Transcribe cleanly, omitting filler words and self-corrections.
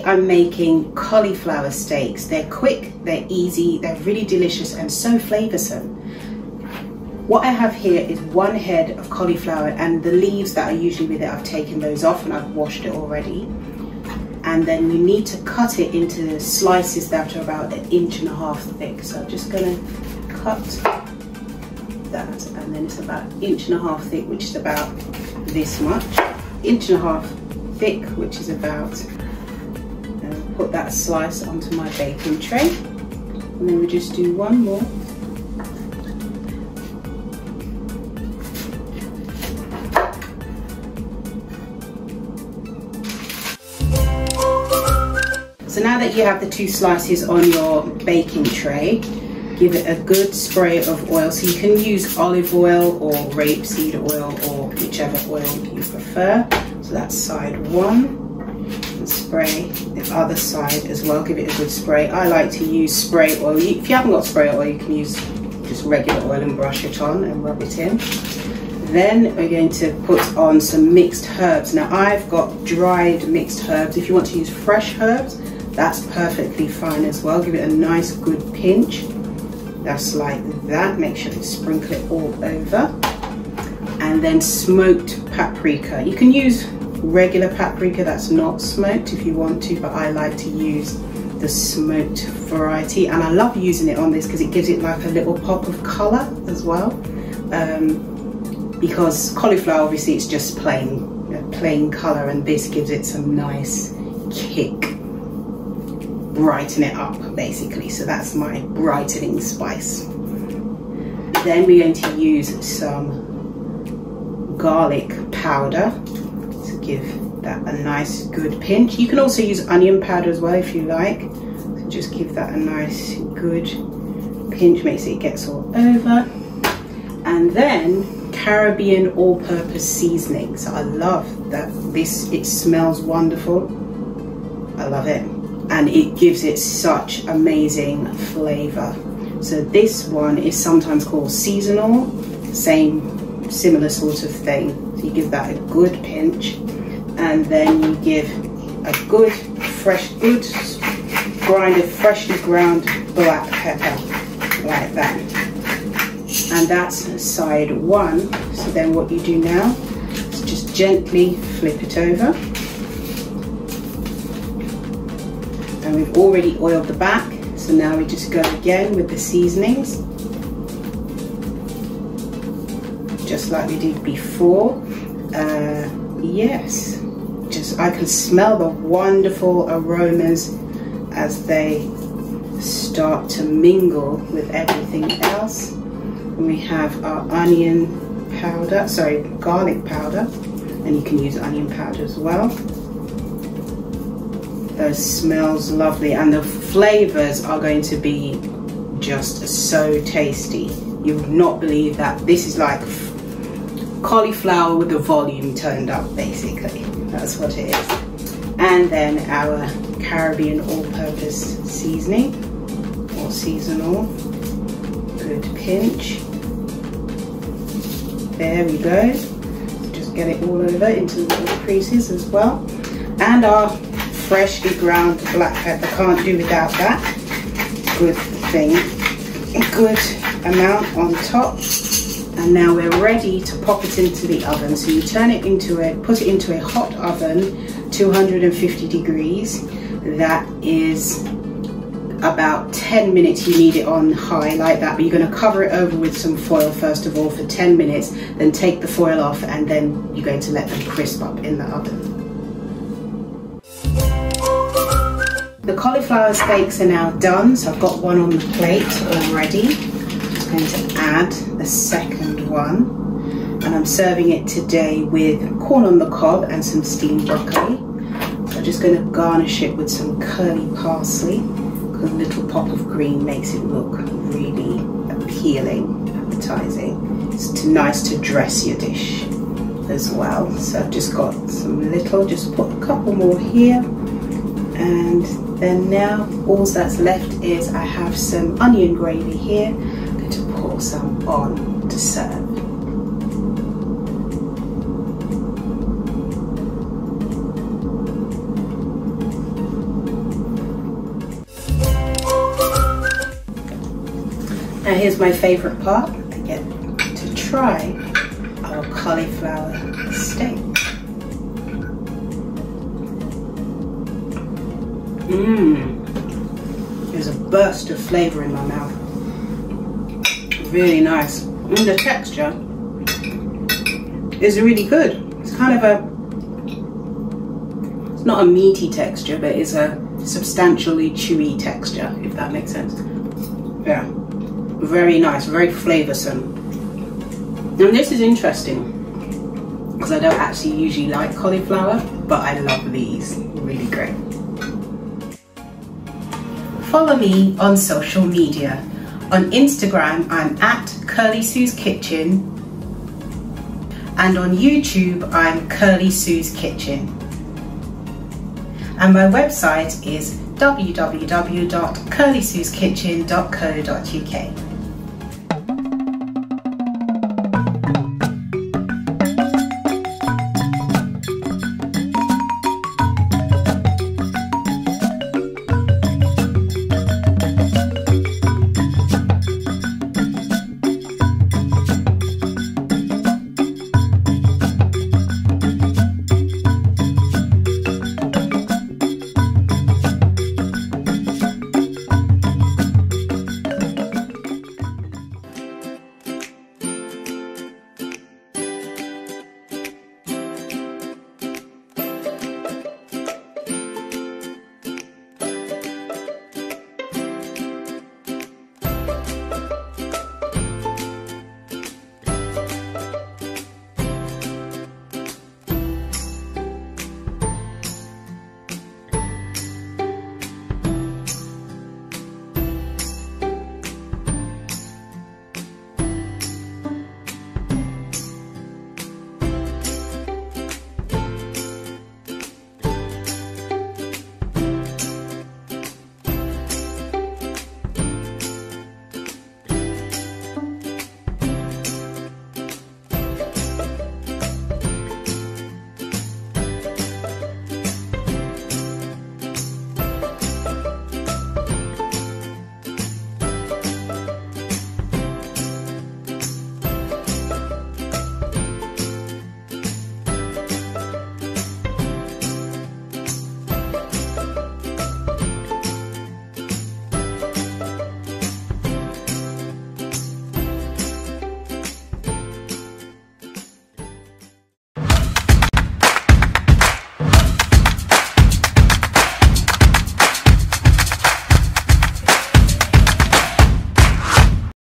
Today I'm making cauliflower steaks. They're quick, they're easy, they're really delicious and so flavoursome. What I have here is 1 head of cauliflower, and the leaves that are usually with it, I've taken those off and I've washed it already. And then you need to cut it into slices that are about 1.5 inches thick. So I'm just going to cut that, and then it's about 1.5 inches thick, which is about this much. 1.5 inches thick, which is about, and put that slice onto my baking tray. And then we just do one more. So now that you have the 2 slices on your baking tray, give it a good spray of oil. So you can use olive oil or rapeseed oil or whichever oil you prefer. So that's side 1. And spray the other side as well. Give it a good spray. I like to use spray oil. If you haven't got spray oil, you can use just regular oil and brush it on and rub it in. Then we're going to put on some mixed herbs. Now I've got dried mixed herbs. If you want to use fresh herbs, that's perfectly fine as well. Give it a nice good pinch. That's like that. Make sure to sprinkle it all over. And then smoked paprika. You can use regular paprika that's not smoked if you want to, but I like to use the smoked variety. And I love using it on this because it gives it like a little pop of colour as well. Because cauliflower, obviously, it's just plain colour, and this gives it some nice kick. Brighten it up basically. So that's my brightening spice. Then we're going to use some garlic powder to give that a nice good pinch. You can also use onion powder as well if you like. So just give that a nice good pinch, makes it gets all over. And then Caribbean all-purpose seasoning. So I love that it smells wonderful. I love it. And it gives it such amazing flavour. So this one is sometimes called seasonal, similar sort of thing. So you give that a good pinch, and then you give a good freshly ground black pepper, like that. And that's side 1. So then what you do now is just gently flip it over. And we've already oiled the back, so now we just go again with the seasonings, just like we did before. Yes, I can smell the wonderful aromas as they start to mingle with everything else. And we have our garlic powder, and you can use onion powder as well. Those smells lovely, and the flavors are going to be just so tasty. You would not believe that. This is like cauliflower with the volume turned up, basically. That's what it is. And then our Caribbean all-purpose seasoning or seasonal. Good pinch. There we go. Just get it all over into the little creases as well. And our freshly ground black pepper, can't do without that. Good thing, a good amount on top. And now we're ready to pop it into the oven. So you put it into a hot oven, 250 degrees. That is about 10 minutes. You need it on high like that, but you're going to cover it over with some foil first of all for 10 minutes, then take the foil off, and then you're going to let them crisp up in the oven. The cauliflower steaks are now done, so I've got one on the plate already. I'm just going to add the second one, and I'm serving it today with corn on the cob and some steamed broccoli. So I'm just going to garnish it with some curly parsley, because a little pop of green makes it look really appealing, appetizing. It's nice to dress your dish as well. So I've just got some just put a couple more here. And then now all that's left is I have some onion gravy here. I'm going to pour some on to serve. Now here's my favourite part. I get to try our cauliflower steak. There's a burst of flavour in my mouth. Really nice. And the texture is really good. It's kind of it's not a meaty texture, but it's a substantially chewy texture, if that makes sense. Yeah, very nice, very flavoursome. And this is interesting because I don't actually usually like cauliflower, but I love these. Really great. Follow me on social media. On Instagram, I'm at Kirly-Sue's Kitchen, and on YouTube, I'm Kirly-Sue's Kitchen. And my website is www.kirlysueskitchen.co.uk.